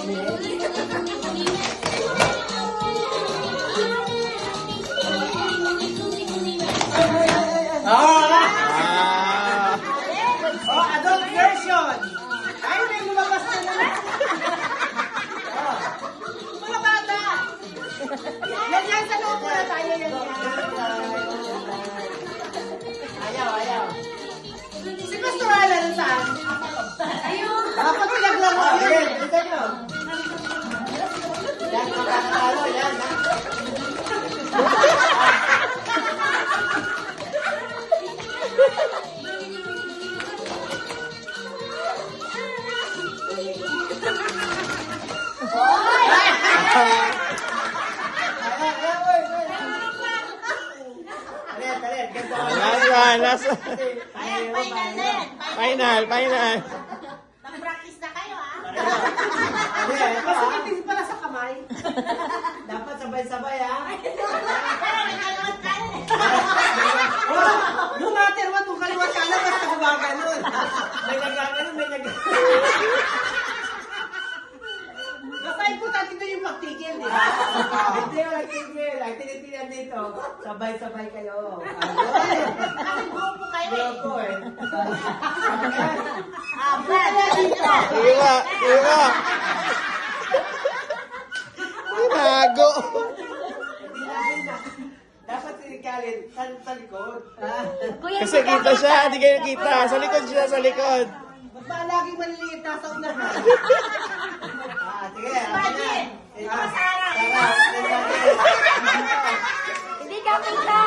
Oh, adult version. Ayaw na yung lumabas na lang. Mga bata. Yan sa loob muna tayo. Yan. Ayaw. Si Pastor Alan saan? Ayun. Dapat pinaglaro yun. Dito nyo. Yan, makakalo. Yan. Last one. Final. Mag-practice na kayo, ha? Masakit pala sa kamay. Dapat sabay-sabay, ha? Pero may kalawat kayo, eh. No matter what, kung kaliwat ka na, basta gumaganon. May nagaganon. Basta importante ito yung pagtigil, di ba? Hindi yung nagtigil. Ang tinitilan dito, sabay-sabay kayo. Bakit grupo kayo, eh? Grupo, eh. Brad, dito. Iwa. Tinago. Dapat sinikalin sa likod. Kasi kita siya, hindi kayo kita. Sa likod siya, sa likod. Ba't ba laging maliliit nasa unahan? Sige. Imagine, dito ka sa harap. Sarap. Hindi ka kita.